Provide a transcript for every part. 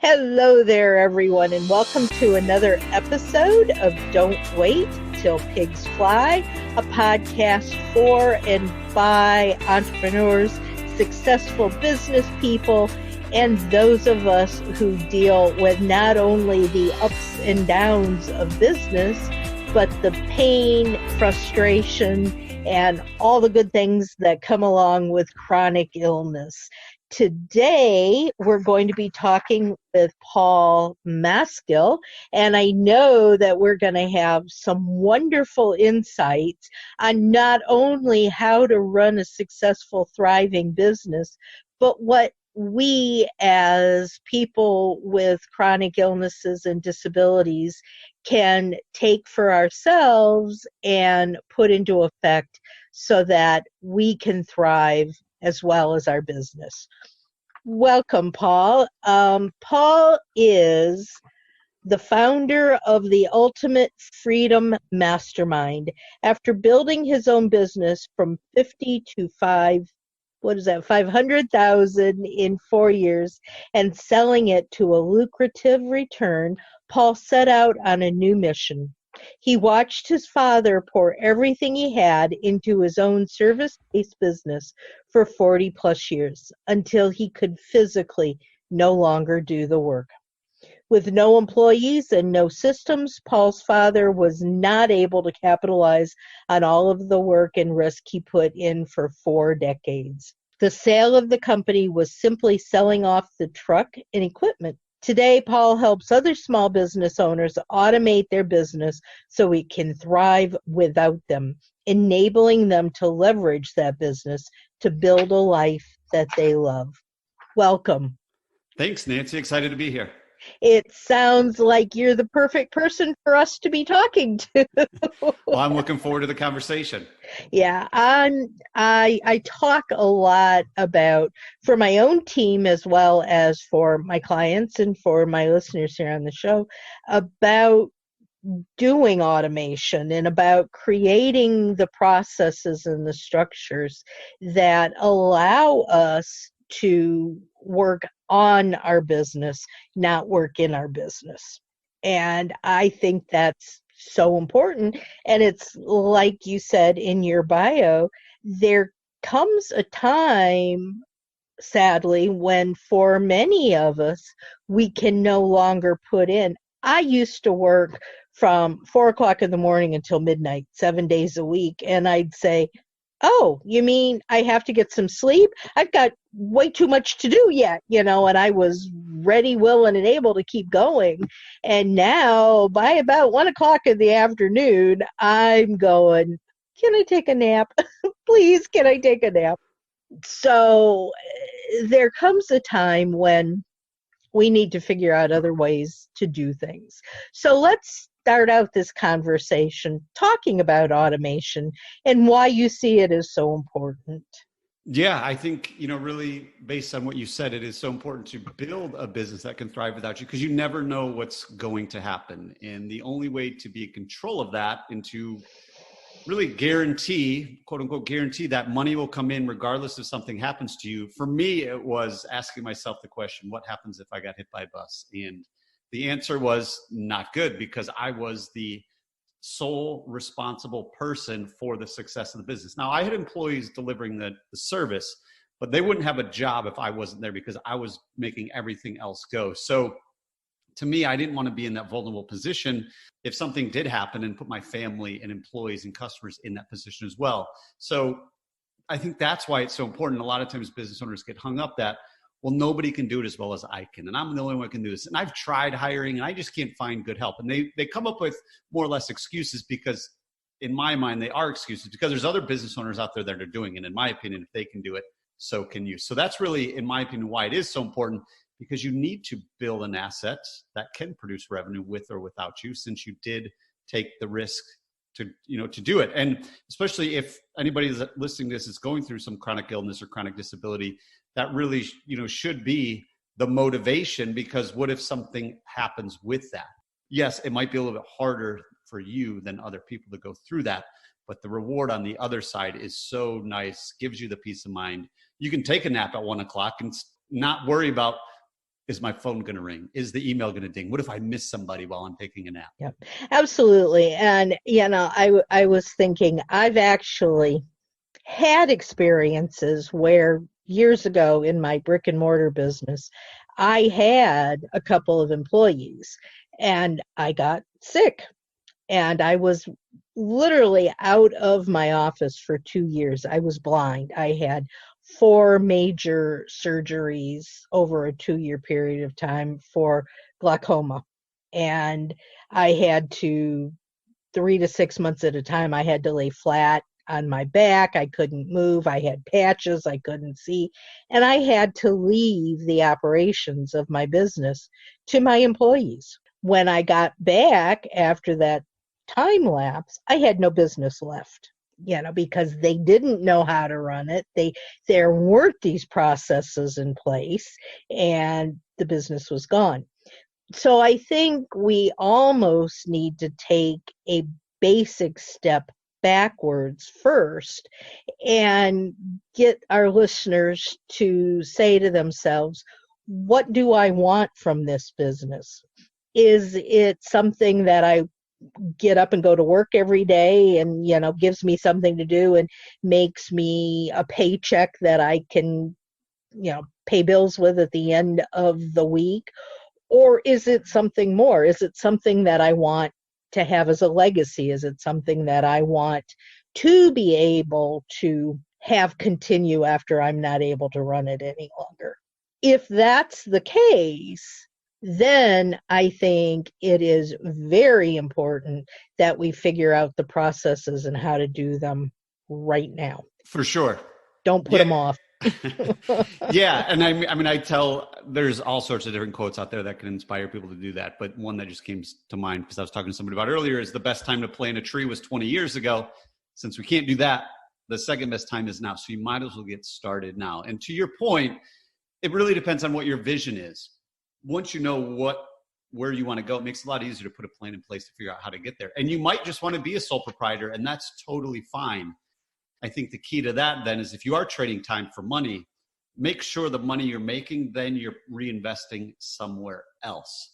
Hello there, everyone, and welcome to another episode of Don't Wait Till Pigs Fly, a podcast for and by entrepreneurs, successful business people, and those of us who deal with not only the ups and downs of business, but the pain, frustration, and all the good things that come along with chronic illness. Today, we're going to be talking with Paul Maskill, and I know that we're going to have some wonderful insights on not only how to run a successful, thriving business, but what we as people with chronic illnesses and disabilities can take for ourselves and put into effect so that we can thrive as well as our business. Welcome, Paul. Paul is the founder of the Ultimate Freedom Mastermind. After building his own business from 50 to 500,000 in 4 years and selling it to a lucrative return, Paul set out on a new mission. He watched his father pour everything he had into his own service-based business for 40 plus years until he could physically no longer do the work. With no employees and no systems, Paul's father was not able to capitalize on all of the work and risk he put in for 4 decades. The sale of the company was simply selling off the truck and equipment. Today, Paul helps other small business owners automate their business so it can thrive without them, enabling them to leverage that business to build a life that they love. Welcome. Thanks, Nancy. Excited to be here. It sounds like you're the perfect person for us to be talking to. Well, I'm looking forward to the conversation. Yeah, I talk a lot about, for my own team as well as for my clients and for my listeners here on the show, about doing automation and about creating the processes and the structures that allow us to work on our business, not work in our business. And I think that's so important. And it's like you said in your bio, there comes a time, sadly, when for many of us, we can no longer put in. I used to work from 4 o'clock in the morning until midnight, 7 days a week. And I'd say, oh, you mean I have to get some sleep? I've got way too much to do yet, and I was ready, willing, and able to keep going. And now by about 1 o'clock in the afternoon, I'm going, can I take a nap? Please, can I take a nap? So there comes a time when we need to figure out other ways to do things. So let's start out this conversation talking about automation and why you see it as so important. Yeah, I think, really based on what you said, it is so important to build a business that can thrive without you because you never know what's going to happen. And the only way to be in control of that and to really guarantee, quote unquote, guarantee that money will come in regardless if something happens to you. For me, it was asking myself the question, what happens if I got hit by a bus? And the answer was not good because I was the sole responsible person for the success of the business. Now, I had employees delivering the service, but they wouldn't have a job if I wasn't there because I was making everything else go. So to me, I didn't want to be in that vulnerable position if something did happen and put my family and employees and customers in that position as well. So I think that's why it's so important. A lot of times business owners get hung up that, well, nobody can do it as well as I can. And I'm the only one who can do this. And I've tried hiring and I just can't find good help. And they come up with more or less excuses because in my mind, they are excuses because there's other business owners out there that are doing it. In my opinion, if they can do it, so can you. So that's really, in my opinion, why it is so important because you need to build an asset that can produce revenue with or without you since you did take the risk to do it. And especially if anybody that's listening to this is going through some chronic illness or chronic disability, that really, should be the motivation because what if something happens with that? Yes, it might be a little bit harder for you than other people to go through that, but the reward on the other side is so nice, gives you the peace of mind. You can take a nap at 1 o'clock and not worry about Mm-hmm. Is my phone going to ring? Is the email going to ding? What if I miss somebody while I'm taking a nap? Yep, absolutely. And, I was thinking, I've actually had experiences where years ago in my brick and mortar business, I had a couple of employees and I got sick and I was literally out of my office for 2 years. I was blind. I had four major surgeries over a 2 year period of time for glaucoma. And I had to, 3 to 6 months at a time, I had to lay flat on my back. I couldn't move. I had patches. I couldn't see. And I had to leave the operations of my business to my employees. When I got back after that time lapse, I had no business left, because they didn't know how to run it. There weren't these processes in place and the business was gone. So I think we almost need to take a basic step backwards first and get our listeners to say to themselves, what do I want from this business? Is it something that I get up and go to work every day and, gives me something to do and makes me a paycheck that I can, pay bills with at the end of the week? Or is it something more? Is it something that I want to have as a legacy? Is it something that I want to be able to have continue after I'm not able to run it any longer? If that's the case, then I think it is very important that we figure out the processes and how to do them right now. For sure. Don't put them off. Yeah. And there's all sorts of different quotes out there that can inspire people to do that. But one that just came to mind because I was talking to somebody about earlier is the best time to plant a tree was 20 years ago. Since we can't do that, the second best time is now. So you might as well get started now. And to your point, it really depends on what your vision is. Once you know where you want to go, it makes it a lot easier to put a plan in place to figure out how to get there. And you might just want to be a sole proprietor, and that's totally fine. I think the key to that then is if you are trading time for money, make sure the money you're making, then you're reinvesting somewhere else.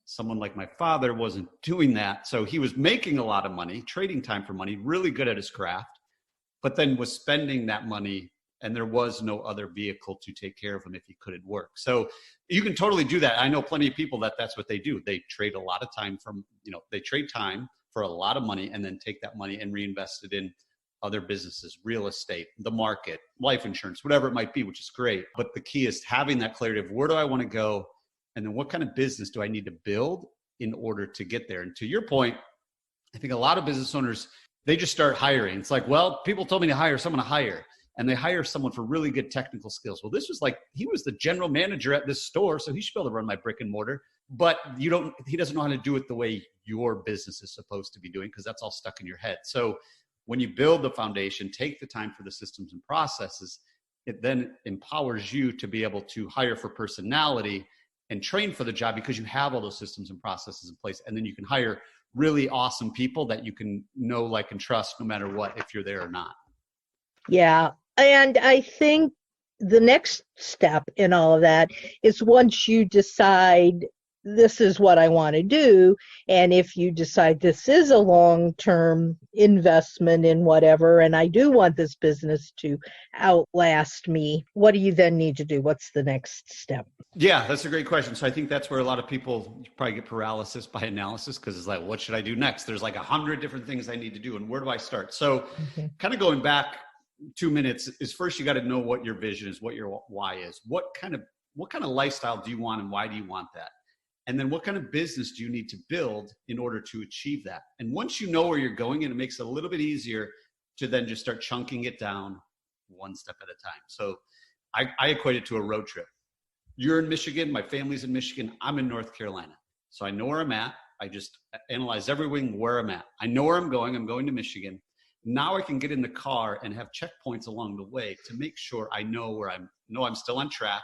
Someone like my father wasn't doing that. So he was making a lot of money, trading time for money, really good at his craft, but then was spending that money and there was no other vehicle to take care of him if he couldn't work. So you can totally do that. I know plenty of people that's what they do. They trade a lot of time they trade time for a lot of money and then take that money and reinvest it in other businesses, real estate, the market, life insurance, whatever it might be, which is great. But the key is having that clarity of where do I want to go? And then what kind of business do I need to build in order to get there? And to your point, I think a lot of business owners, they just start hiring. It's like, well, people told me to hire someone to hire. And they hire someone for really good technical skills. Well, this was like, he was the general manager at this store, so he should be able to run my brick and mortar. But he doesn't know how to do it the way your business is supposed to be doing because that's all stuck in your head. So when you build the foundation, take the time for the systems and processes, it then empowers you to be able to hire for personality and train for the job because you have all those systems and processes in place. And then you can hire really awesome people that you can know, like, and trust no matter what, if you're there or not. Yeah. And I think the next step in all of that is once you decide this is what I want to do, and if you decide this is a long-term investment in whatever, and I do want this business to outlast me, what do you then need to do? What's the next step? Yeah, that's a great question. So I think that's where a lot of people probably get paralysis by analysis because it's like, what should I do next? There's like 100 different things I need to do, and where do I start? So kind of going back 2 minutes is first you got to know what your vision is, what your why is. What kind of lifestyle do you want and why do you want that? And then what kind of business do you need to build in order to achieve that? And once you know where you're going, and it makes it a little bit easier to then just start chunking it down one step at a time. So I equate it to a road trip. You're in Michigan, my family's in Michigan, I'm in North Carolina. So I know where I'm at. I just analyze everything where I'm at. I know where I'm going to Michigan. Now I can get in the car and have checkpoints along the way to make sure I know I'm still on track.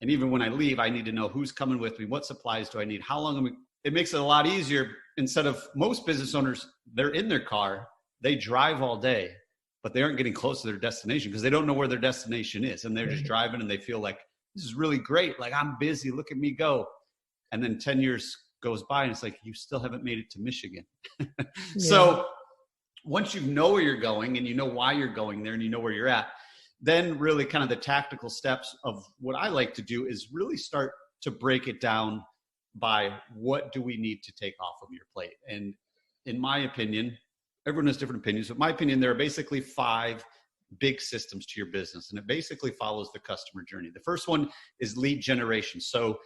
And even when I leave, I need to know who's coming with me, what supplies do I need, how long it makes it a lot easier. Instead of most business owners, they're in their car, they drive all day, but they aren't getting close to their destination because they don't know where their destination is. And they're just driving and they feel like this is really great. Like, I'm busy. Look at me go. And then 10 years goes by and it's like, you still haven't made it to Michigan. So once you know where you're going and you know why you're going there and you know where you're at, then really kind of the tactical steps of what I like to do is really start to break it down by what do we need to take off of your plate. And in my opinion, everyone has different opinions, but my opinion, there are basically 5 big systems to your business. And it basically follows the customer journey. The first one is lead generation. So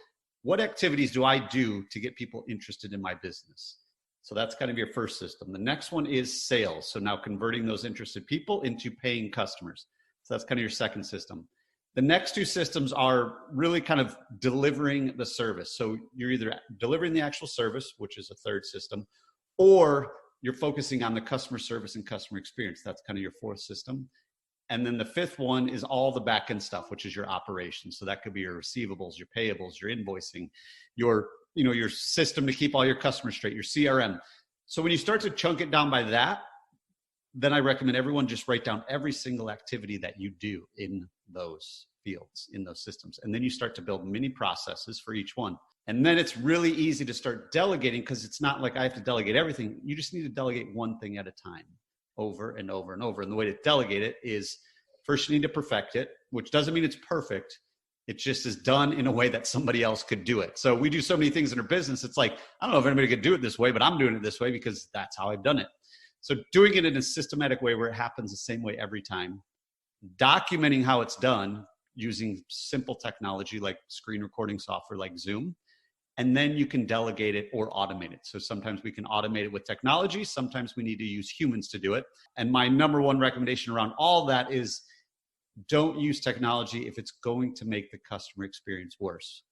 what activities do I do to get people interested in my business? So that's kind of your first system. The next one is sales. So now converting those interested people into paying customers. So that's kind of your second system. The next 2 systems are really kind of delivering the service. So you're either delivering the actual service, which is a third system, or you're focusing on the customer service and customer experience. That's kind of your fourth system. And then the fifth one is all the back end stuff, which is your operations. So that could be your receivables, your payables, your invoicing, your system to keep all your customers straight, your CRM. So when you start to chunk it down by that, then I recommend everyone just write down every single activity that you do in those fields, in those systems. And then you start to build mini processes for each one. And then it's really easy to start delegating, because it's not like I have to delegate everything. You just need to delegate one thing at a time, over and over and over. And the way to delegate it is, first you need to perfect it, which doesn't mean it's perfect. It just is done in a way that somebody else could do it. So we do so many things in our business. It's like, I don't know if anybody could do it this way, but I'm doing it this way because that's how I've done it. So doing it in a systematic way where it happens the same way every time, documenting how it's done using simple technology like screen recording software like Zoom, and then you can delegate it or automate it. So sometimes we can automate it with technology. Sometimes we need to use humans to do it. And my number one recommendation around all that is, don't use technology if it's going to make the customer experience worse.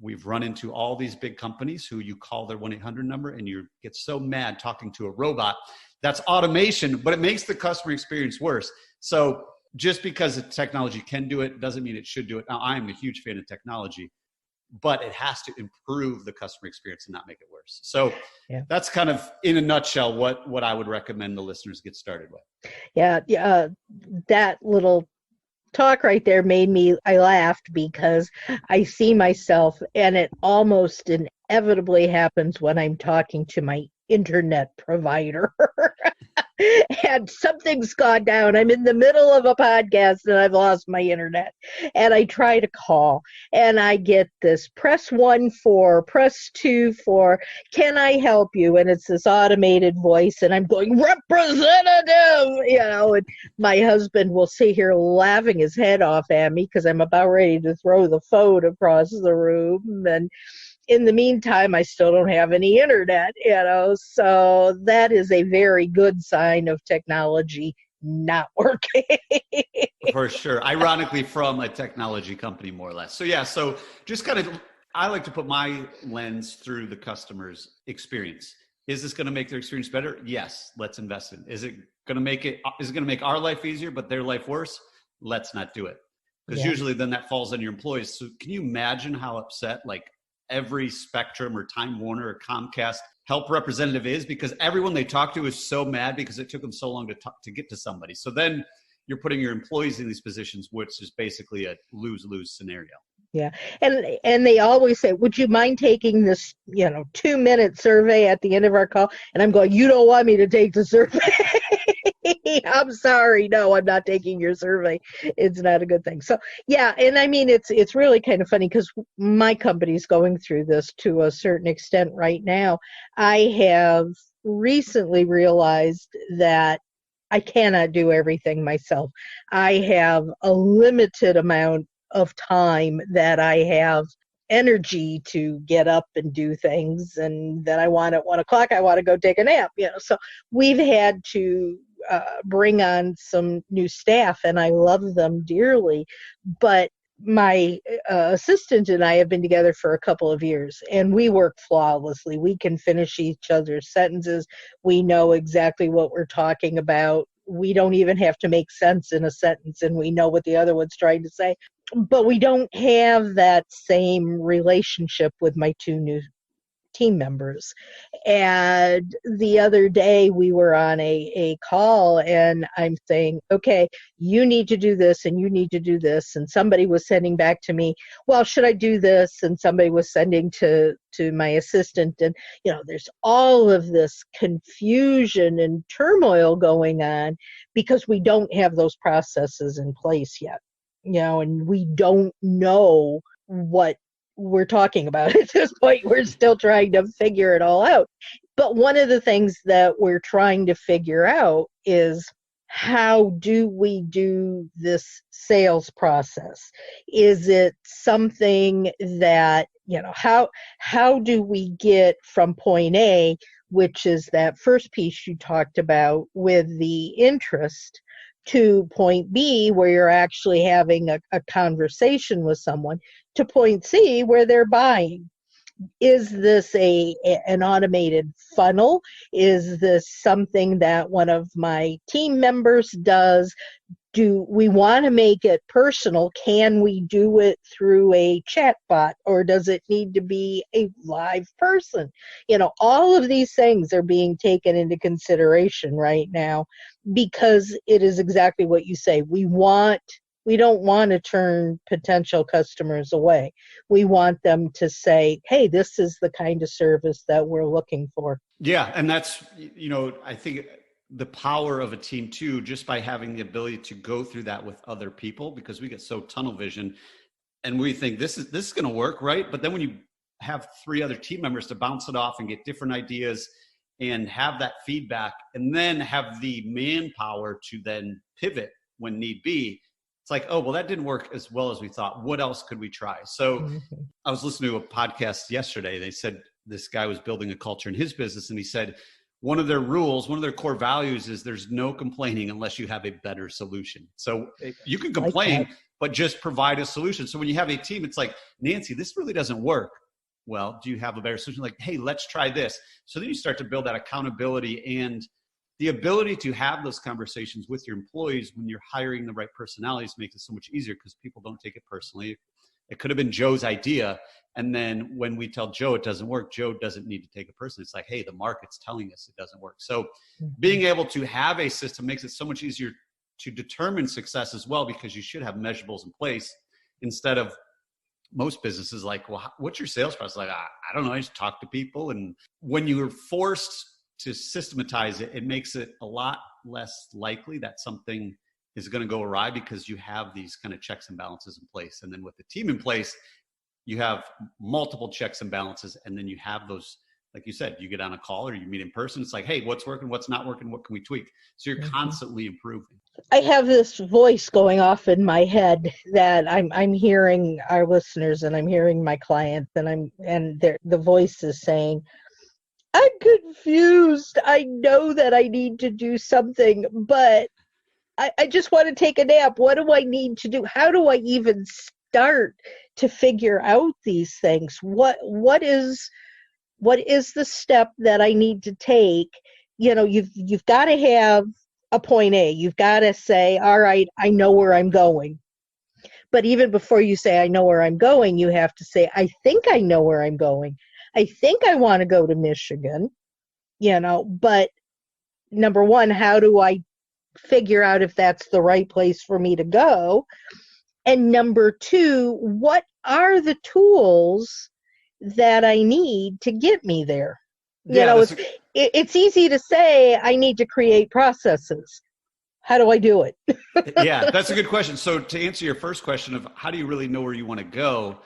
We've run into all these big companies who you call their 1-800 number and you get so mad talking to a robot. That's automation, but it makes the customer experience worse. So just because the technology can do it doesn't mean it should do it. Now, I'm a huge fan of technology, but it has to improve the customer experience and not make it worse. So that's kind of, in a nutshell, what I would recommend the listeners get started with. Yeah. That little talk right there I laughed because I see myself, and it almost inevitably happens when I'm talking to my internet provider. And something's gone down. I'm in the middle of a podcast and I've lost my internet. And I try to call and I get this press 1 for, press 2 for, can I help you? And it's this automated voice and I'm going, representative, and my husband will sit here laughing his head off at me because I'm about ready to throw the phone across the room. And in the meantime, I still don't have any internet, so that is a very good sign of technology not working. For sure. Ironically, from a technology company, more or less. So yeah, so just kind of, I like to put my lens through the customer's experience. Is this going to make their experience better? Yes, let's invest in it. Is it going to make our life easier, but their life worse? Let's not do it. Because usually then that falls on your employees. So can you imagine how upset every Spectrum or Time Warner or Comcast help representative is, because everyone they talk to is so mad because it took them so long to get to somebody. So then you're putting your employees in these positions, which is basically a lose-lose scenario. Yeah. And they always say, would you mind taking this, 2-minute survey at the end of our call? And I'm going, you don't want me to take the survey. I'm sorry. No, I'm not taking your survey. It's not a good thing. So, yeah. And I mean, it's really kind of funny because my company's going through this to a certain extent right now. I have recently realized that I cannot do everything myself. I have a limited amount of time that I have energy to get up and do things, and then I want at 1 o'clock, I want to go take a nap, so we've had to bring on some new staff and I love them dearly, but my assistant and I have been together for a couple of years and we work flawlessly. We can finish each other's sentences. We know exactly what we're talking about. We don't even have to make sense in a sentence and we know what the other one's trying to say. But we don't have that same relationship with my 2 new team members. And the other day we were on a call, and I'm saying, okay, you need to do this and you need to do this. And somebody was sending back to me, well, should I do this? And somebody was sending to my assistant. And, there's all of this confusion and turmoil going on because we don't have those processes in place yet, and we don't know what we're talking about at this point. We're still trying to figure it all out. But one of the things that we're trying to figure out is, how do we do this sales process? Is it something that, how do we get from point A, which is that first piece you talked about with the interest, to point B, where you're actually having a conversation with someone, to point C, where they're buying? Is this an automated funnel? Is this something that one of my team members does? Do we want to make it personal? Can we do it through a chat bot, or does it need to be a live person? All of these things are being taken into consideration right now, because it is exactly what you say. We don't want to turn potential customers away. We want them to say, hey, this is the kind of service that we're looking for. Yeah. And that's, I think the power of a team too, just by having the ability to go through that with other people, because we get so tunnel vision and we think this is going to work, right? But then when you have 3 other team members to bounce it off and get different ideas and have that feedback, and then have the manpower to then pivot when need be, it's like, oh, well, that didn't work as well as we thought. What else could we try? So I was listening to a podcast yesterday. They said this guy was building a culture in his business, and he said one of their rules, one of their core values is there's no complaining unless you have a better solution. So you can complain, but just provide a solution. So when you have a team, it's like, Nancy, this really doesn't work. Well, do you have a better solution? Like, hey, let's try this. So then you start to build that accountability and the ability to have those conversations with your employees when you're hiring the right personalities makes it so much easier, because people don't take it personally. It could have been Joe's idea. And then when we tell Joe it doesn't work, Joe doesn't need to take it personally. It's like, hey, the market's telling us it doesn't work. So being able to have a system makes it so much easier to determine success as well, because you should have measurables in place instead of most businesses like, well, what's your sales process? Like, I don't know. I just talk to people. And when you're forced to systematize it, it makes it a lot less likely that something is going to go awry, because you have these kind of checks and balances in place. And then with the team in place, you have multiple checks and balances. And then you have those, like you said, you get on a call or you meet in person. It's like, hey, what's working? What's not working? What can we tweak? So you're constantly improving. I have this voice going off in my head that I'm hearing our listeners, and I'm hearing my clients, and the voice is saying, I'm confused. I know that I need to do something, but I just want to take a nap. What do I need to do? How do I even start to figure out these things? What is the step that I need to take? You've got to have a point A. You've got to say, all right, I know where I'm going. But even before you say, I know where I'm going, you have to say, I think I know where I'm going. I think I want to go to Michigan, but number one, how do I figure out if that's the right place for me to go? And number two, what are the tools that I need to get me there? It's easy to say I need to create processes. How do I do it? Yeah, that's a good question. So to answer your first question of how do you really know where you want to go,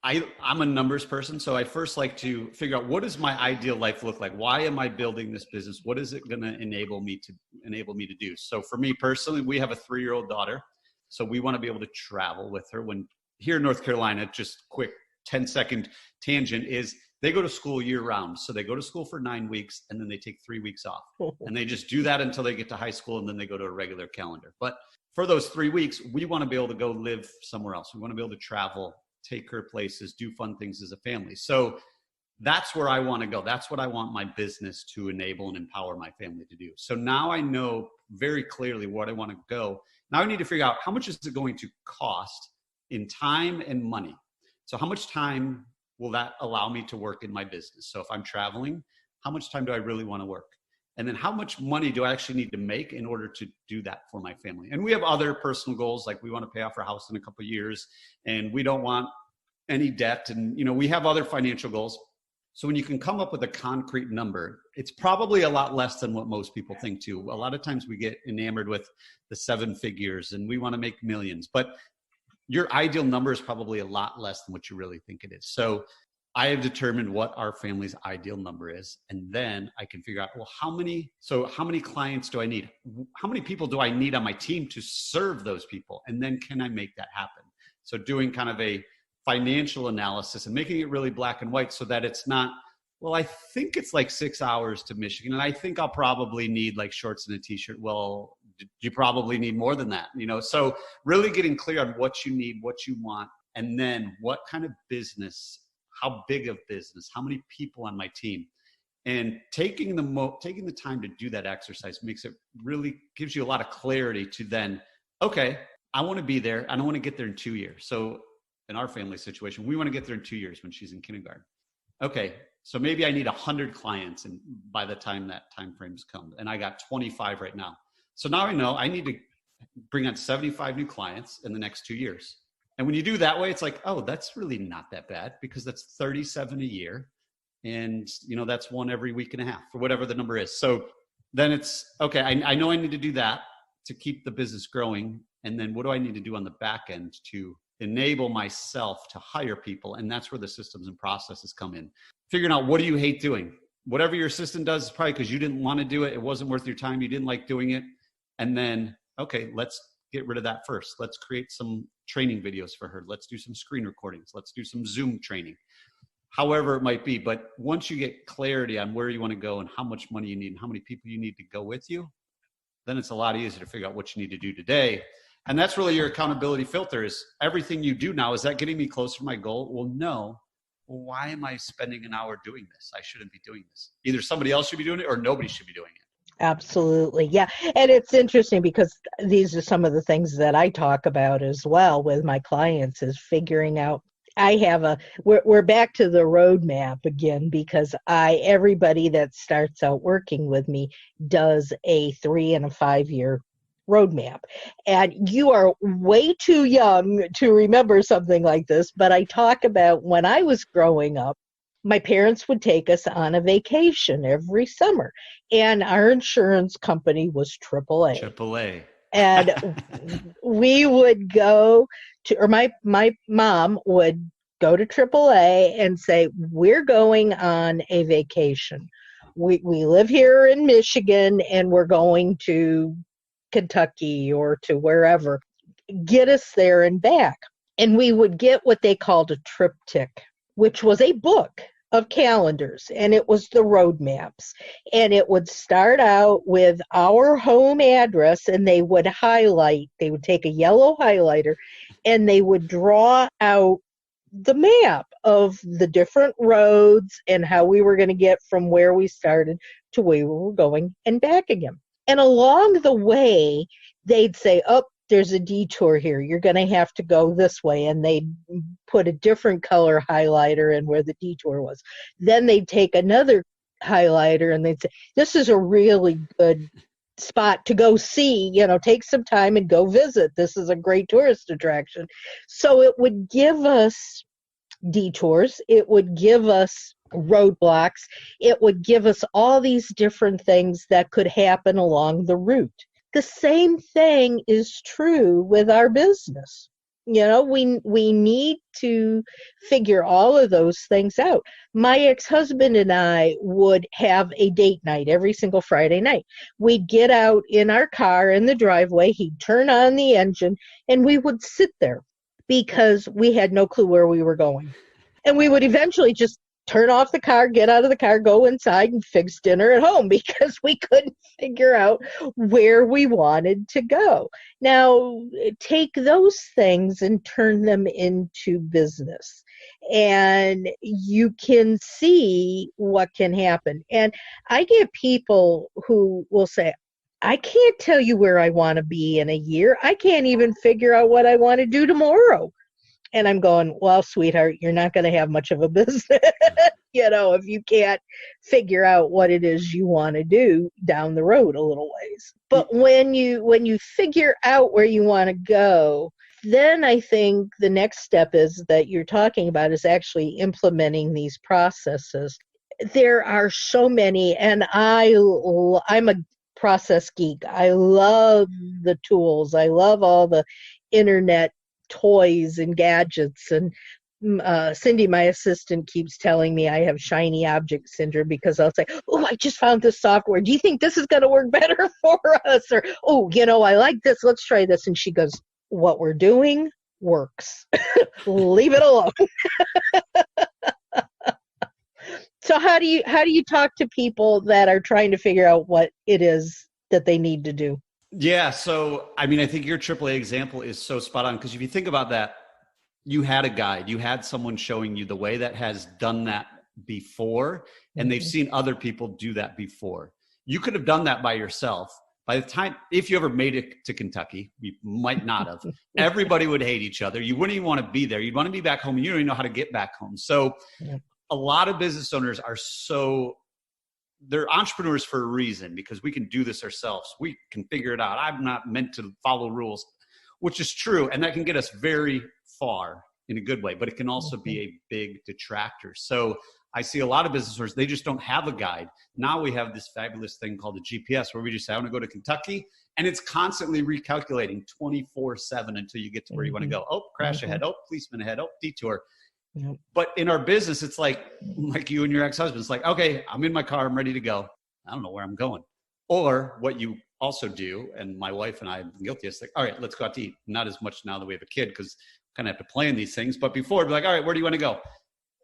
I'm a numbers person. So I first like to figure out, what does my ideal life look like? Why am I building this business? What is it going to enable me to do? So for me personally, we have a 3-year-old daughter. So we want to be able to travel with her. When here in North Carolina, just quick 10-second tangent, is they go to school year round. So they go to school for 9 weeks and then they take 3 weeks off. And they just do that until they get to high school, and then they go to a regular calendar. But for those 3 weeks, we want to be able to go live somewhere else. We want to be able to travel, take her places, do fun things as a family. So that's where I want to go. That's what I want my business to enable and empower my family to do. So now I know very clearly what I want to go. Now I need to figure out, how much is it going to cost in time and money? So how much time will that allow me to work in my business? So if I'm traveling, how much time do I really want to work? And then how much money do I actually need to make in order to do that for my family? And we have other personal goals, like we want to pay off our house in a couple of years, and we don't want any debt. And, we have other financial goals. So when you can come up with a concrete number, it's probably a lot less than what most people think too. A lot of times we get enamored with the 7 figures and we want to make millions, but your ideal number is probably a lot less than what you really think it is. So I have determined what our family's ideal number is. And then I can figure out, well, how many clients do I need? How many people do I need on my team to serve those people? And then can I make that happen? So doing kind of a financial analysis and making it really black and white so that it's not, well, I think it's like 6 hours to Michigan, and I think I'll probably need like shorts and a t-shirt. Well, you probably need more than that, So really getting clear on what you need, what you want, and then what kind of business, how big of business, how many people on my team, and taking the time to do that exercise gives you a lot of clarity to then, okay, I want to be there. I don't want to get there in 2 years. So in our family situation, we want to get there in 2 years when she's in kindergarten. Okay, so maybe I need 100 clients, and by the time that time frame's come, and I got 25 right now. So now I know I need to bring on 75 new clients in the next 2 years. And when you do that way, it's like, oh, that's really not that bad, because that's 37 a year. And, that's one every week and a half, or whatever the number is. So then it's, okay, I know I need to do that to keep the business growing. And then what do I need to do on the back end to enable myself to hire people? And that's where the systems and processes come in. Figuring out, what do you hate doing? Whatever your assistant does is probably because you didn't want to do it. It wasn't worth your time. You didn't like doing it. And then, okay, let's get rid of that first. Let's create some training videos for her. Let's do some screen recordings. Let's do some Zoom training, however it might be. But once you get clarity on where you want to go and how much money you need and how many people you need to go with you, then it's a lot easier to figure out what you need to do today. And that's really your accountability filter, is everything you do now. Is that getting me closer to my goal? Well, no. Well, why am I spending an hour doing this? I shouldn't be doing this. Either somebody else should be doing it or nobody should be doing it. Absolutely. Yeah. And it's interesting because these are some of the things that I talk about as well with my clients, is figuring out, we're back to the roadmap again, because everybody that starts out working with me does a 3 and a 5 year roadmap. And you are way too young to remember something like this, but I talk about when I was growing up, my parents would take us on a vacation every summer, and our insurance company was AAA. AAA. And we would go to, or my mom would go to AAA and say, we're going on a vacation. We live here in Michigan and we're going to Kentucky or to wherever. Get us there and back. And we would get what they called a triptych, which was a book of calendars, and it was the roadmaps. And it would start out with our home address, and they would take a yellow highlighter and they would draw out the map of the different roads and how we were going to get from where we started to where we were going and back again. And along the way, they'd say, oh, there's a detour here. You're going to have to go this way. And they'd put a different color highlighter in where the detour was. Then they'd take another highlighter and they'd say, this is a really good spot to go see, take some time and go visit. This is a great tourist attraction. So it would give us detours. It would give us roadblocks. It would give us all these different things that could happen along the route. The same thing is true with our business. We need to figure all of those things out. My ex-husband and I would have a date night every single Friday night. We'd get out in our car in the driveway. He'd turn on the engine and we would sit there because we had no clue where we were going. And we would eventually just turn off the car, get out of the car, go inside and fix dinner at home because we couldn't figure out where we wanted to go. Now, take those things and turn them into business, and you can see what can happen. And I get people who will say, I can't tell you where I want to be in a year. I can't even figure out what I want to do tomorrow. And I'm going, well, sweetheart, you're not going to have much of a business, if you can't figure out what it is you want to do down the road a little ways. But when you figure out where you want to go, then I think the next step is that you're talking about is actually implementing these processes. There are so many, and I'm a process geek. I love the tools. I love all the internet toys and gadgets. And Cindy, my assistant, keeps telling me I have shiny object syndrome because I'll say, oh, I just found this software. Do you think this is going to work better for us? Or, oh, I like this. Let's try this. And she goes, what we're doing works. Leave it alone. So how do you talk to people that are trying to figure out what it is that they need to do? Yeah. So, I mean, I think your AAA example is so spot on, because if you think about that, you had a guide, you had someone showing you the way that has done that before, and they've seen other people do that before. You could have done that by yourself. By the time, if you ever made it to Kentucky, you might not have. Everybody would hate each other. You wouldn't even want to be there. You'd want to be back home, and you don't even know how to get back home. So a lot of business owners they're entrepreneurs for a reason, because we can do this ourselves. We can figure it out. I'm not meant to follow rules, which is true. And that can get us very far in a good way, but it can also be a big detractor. So I see a lot of business owners, they just don't have a guide. Now we have this fabulous thing called the GPS, where we just say, I want to go to Kentucky, and it's constantly recalculating 24/7 until you get to where you want to go. Oh, crash ahead. Oh, policeman ahead. Oh, detour. Yep. But in our business, it's like you and your ex-husband, it's like, okay, I'm in my car, I'm ready to go. I don't know where I'm going. Or what you also do, and my wife and I have been guilty, it's like, all right, let's go out to eat. Not as much now that we have a kid, because kind of have to plan these things. But before, it'd be like, all right, where do you want to go?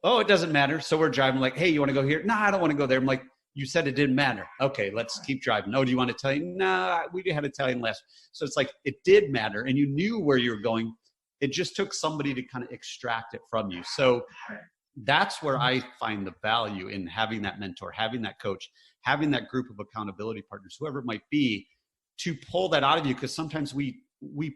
Oh, it doesn't matter. So we're driving, like, hey, you want to go here? No, I don't want to go there. I'm like, you said it didn't matter. Okay, let's keep driving. No, do you want Italian? No, we had Italian last. So it's like, it did matter, and you knew where you were going. It just took somebody to kind of extract it from you. So that's where I find the value in having that mentor, having that coach, having that group of accountability partners, whoever it might be, to pull that out of you. Because sometimes we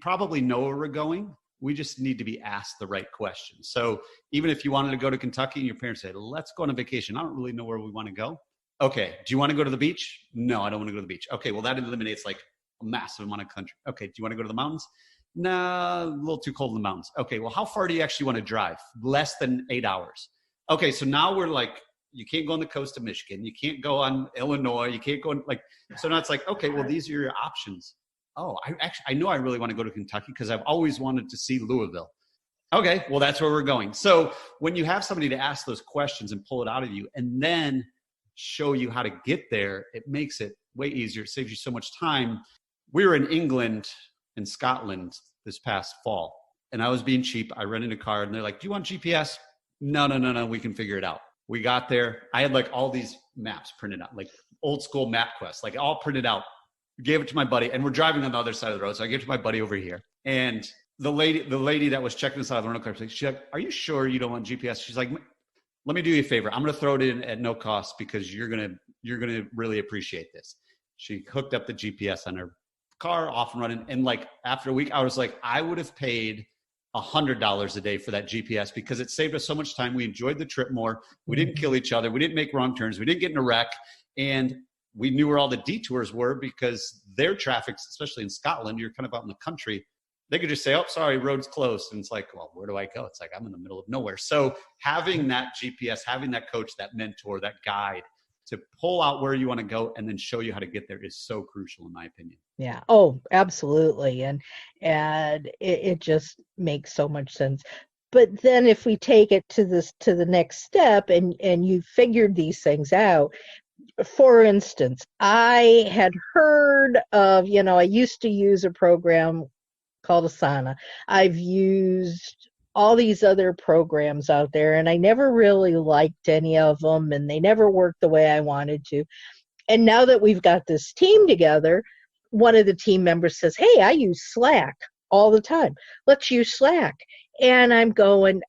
probably know where we're going. We just need to be asked the right questions. So even if you wanted to go to Kentucky and your parents said, let's go on a vacation, I don't really know where we want to go. Okay, do you want to go to the beach? No, I don't want to go to the beach. Okay, well, that eliminates like a massive amount of country. Okay, do you want to go to the mountains? Nah, a little too cold in the mountains. Okay, well, how far do you actually want to drive? Less than 8 hours. Okay, so now we're like, you can't go on the coast of Michigan. You can't go on Illinois. You can't go on, like, so now it's like, okay, well, these are your options. Oh, I know I really want to go to Kentucky because I've always wanted to see Louisville. Okay, well, that's where we're going. So when you have somebody to ask those questions and pull it out of you and then show you how to get there, it makes it way easier. It saves you so much time. We were in England and Scotland this past fall, and I was being cheap. I rented a car, and they're like, do you want GPS? No, we can figure it out. We got there. I had like all these maps printed out, like old school MapQuest, like all printed out. Gave it to my buddy, and we're driving on the other side of the road. So I gave it to my buddy over here, and the lady that was checking us out of the rental car, she's like, are you sure you don't want GPS? She's like, let me do you a favor. I'm going to throw it in at no cost because you're going to really appreciate this. She hooked up the GPS on her car, off and running. And like after a week, I was like, I would have paid $100 a day for that GPS because it saved us so much time. We enjoyed the trip more. We didn't kill each other. We didn't make wrong turns. We didn't get in a wreck. And we knew where all the detours were because their traffic, especially in Scotland, you're kind of out in the country. They could just say, oh, sorry, road's closed. And it's like, well, where do I go? It's like, I'm in the middle of nowhere. So having that GPS, having that coach, that mentor, that guide to pull out where you want to go and then show you how to get there is so crucial, in my opinion. Yeah. Oh, absolutely. And it just makes so much sense. But then if we take it to the next step and you figured these things out, for instance, I had heard of, I used to use a program called Asana. I've used all these other programs out there, and I never really liked any of them, and they never worked the way I wanted to. And now that we've got this team together, one of the team members says, hey, I use Slack all the time. Let's use Slack. And I'm going,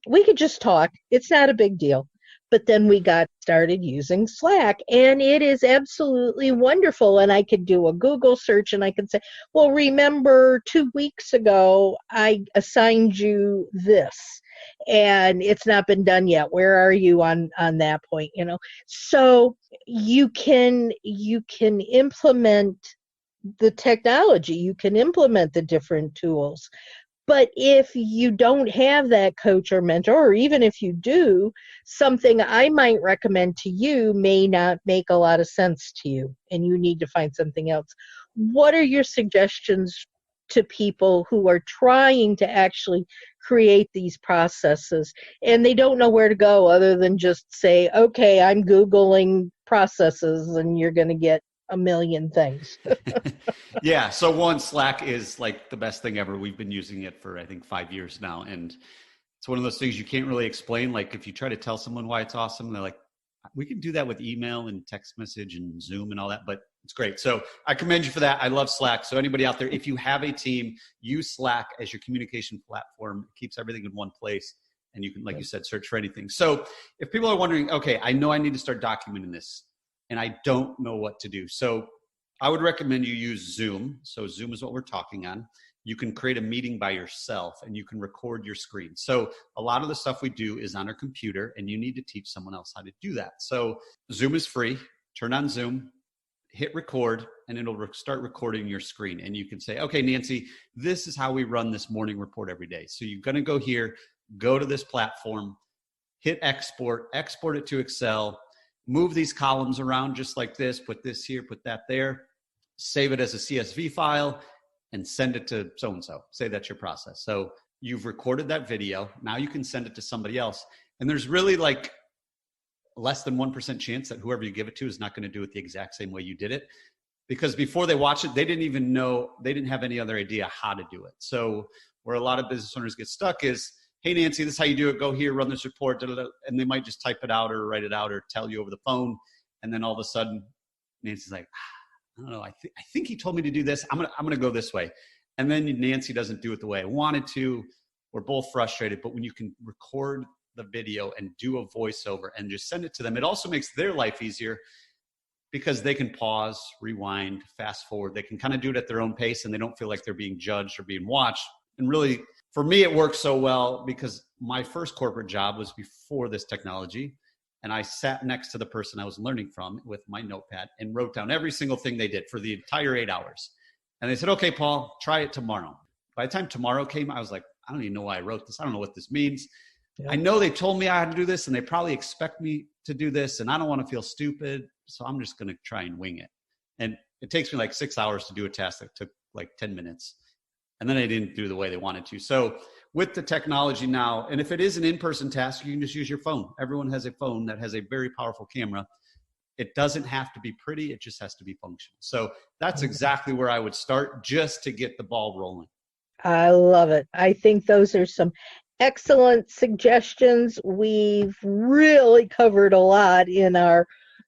we could just talk. It's not a big deal. But then we got started using Slack, and it is absolutely wonderful. And I could do a Google search and I could say, well, remember 2 weeks ago, I assigned you this and it's not been done yet. Where are you on that point? So you can implement the technology, you can implement the different tools. But if you don't have that coach or mentor, or even if you do, something I might recommend to you may not make a lot of sense to you, and you need to find something else. What are your suggestions to people who are trying to actually create these processes and they don't know where to go other than just say, okay, I'm Googling processes, and you're going to get a million things? Yeah. So one, Slack is like the best thing ever. We've been using it for, I think, 5 years now. And it's one of those things you can't really explain. Like if you try to tell someone why it's awesome, they're like, we can do that with email and text message and Zoom and all that, but it's great. So I commend you for that. I love Slack. So anybody out there, if you have a team, use Slack as your communication platform. It keeps everything in one place. And you can, like you said, search for anything. So if people are wondering, okay, I know I need to start documenting this and I don't know what to do. So I would recommend you use Zoom. So Zoom is what we're talking on. You can create a meeting by yourself and you can record your screen. So a lot of the stuff we do is on our computer and you need to teach someone else how to do that. So Zoom is free. Turn on Zoom, hit record, and it'll start recording your screen. And you can say, okay, Nancy, this is how we run this morning report every day. So you're going to go here, go to this platform, hit export it to Excel, move these columns around just like this, put this here, put that there, save it as a CSV file, and send it to so-and-so. Say that's your process. So you've recorded that video. Now you can send it to somebody else. And there's really like less than 1% chance that whoever you give it to is not going to do it the exact same way you did it. Because before they watch it, they didn't even know, they didn't have any other idea how to do it. So where a lot of business owners get stuck is, hey, Nancy, this is how you do it. Go here, run this report, and they might just type it out or write it out or tell you over the phone. And then all of a sudden, Nancy's like, I don't know. I think he told me to do this. I'm gonna go this way. And then Nancy doesn't do it the way I wanted to. We're both frustrated. But when you can record the video and do a voiceover and just send it to them, it also makes their life easier because they can pause, rewind, fast forward. They can kind of do it at their own pace and they don't feel like they're being judged or being watched. And really, for me, it works so well because my first corporate job was before this technology. And I sat next to the person I was learning from with my notepad and wrote down every single thing they did for the entire 8 hours. And they said, okay, Paul, try it tomorrow. By the time tomorrow came, I was like, I don't even know why I wrote this. I don't know what this means. Yeah. I know they told me I had to do this and they probably expect me to do this. And I don't want to feel stupid. So I'm just going to try and wing it. And it takes me like 6 hours to do a task that took like 10 minutes. And then I didn't do the way they wanted to. So with the technology now, and if it is an in-person task, you can just use your phone. Everyone has a phone that has a very powerful camera. It doesn't have to be pretty. It just has to be functional. So that's exactly where I would start just to get the ball rolling. I love it. I think those are some excellent suggestions. We've really covered a lot in our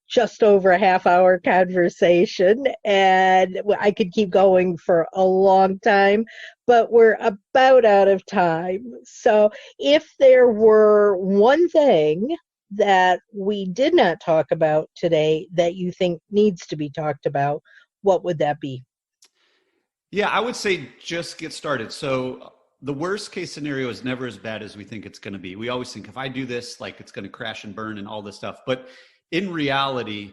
just over a half-hour conversation, and I could keep going for a long time, but we're about out of time. So if there were one thing that we did not talk about today that you think needs to be talked about, what would that be? Yeah, I would say just get started. So the worst case scenario is never as bad as we think it's going to be. We always think if I do this, like it's going to crash and burn and all this stuff. But in reality,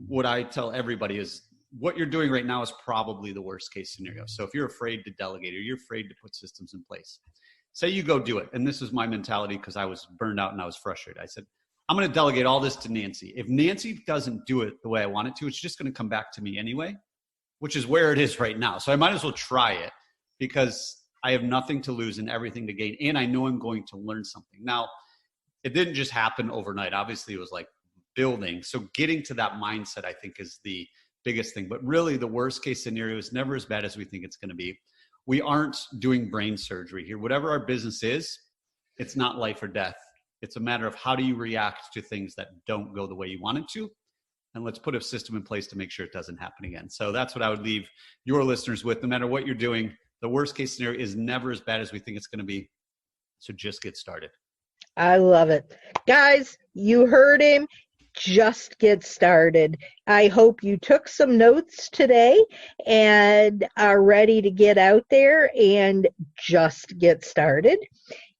what I tell everybody is what you're doing right now is probably the worst case scenario. So if you're afraid to delegate or you're afraid to put systems in place, say you go do it. And this is my mentality because I was burned out and I was frustrated. I said, I'm going to delegate all this to Nancy. If Nancy doesn't do it the way I want it to, it's just going to come back to me anyway, which is where it is right now. So I might as well try it because I have nothing to lose and everything to gain. And I know I'm going to learn something. Now, it didn't just happen overnight. Obviously, it was like building. So getting to that mindset, I think, is the biggest thing. But really, the worst case scenario is never as bad as we think it's going to be. We aren't doing brain surgery here. Whatever our business is, it's not life or death. It's a matter of how do you react to things that don't go the way you want it to. And let's put a system in place to make sure it doesn't happen again. So that's what I would leave your listeners with. No matter what you're doing, the worst case scenario is never as bad as we think it's going to be. So just get started. I love it. Guys, you heard him. Just get started. I hope you took some notes today and are ready to get out there and just get started.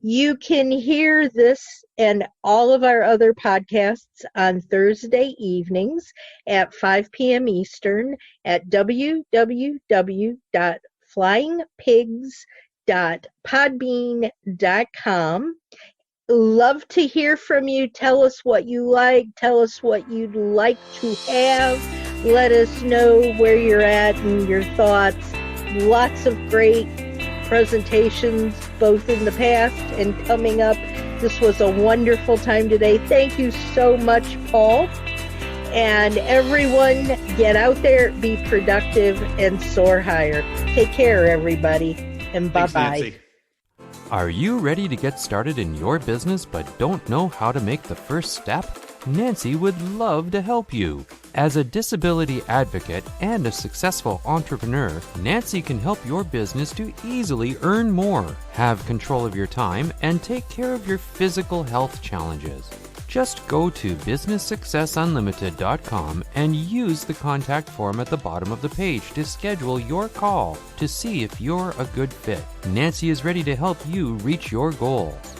You can hear this and all of our other podcasts on Thursday evenings at 5 p.m. Eastern at www.flyingpigs.podbean.com. Love to hear from you. Tell us what you like. Tell us what you'd like to have. Let us know where you're at and your thoughts. Lots of great presentations, both in the past and coming up. This was a wonderful time today. Thank you so much, Paul. And everyone, get out there, be productive, and soar higher. Take care, everybody, and bye-bye. Thanks, Nancy. Are you ready to get started in your business but don't know how to make the first step? Nancy would love to help you. As a disability advocate and a successful entrepreneur, Nancy can help your business to easily earn more, have control of your time, and take care of your physical health challenges. Just go to businesssuccessunlimited.com and use the contact form at the bottom of the page to schedule your call to see if you're a good fit. Nancy is ready to help you reach your goals.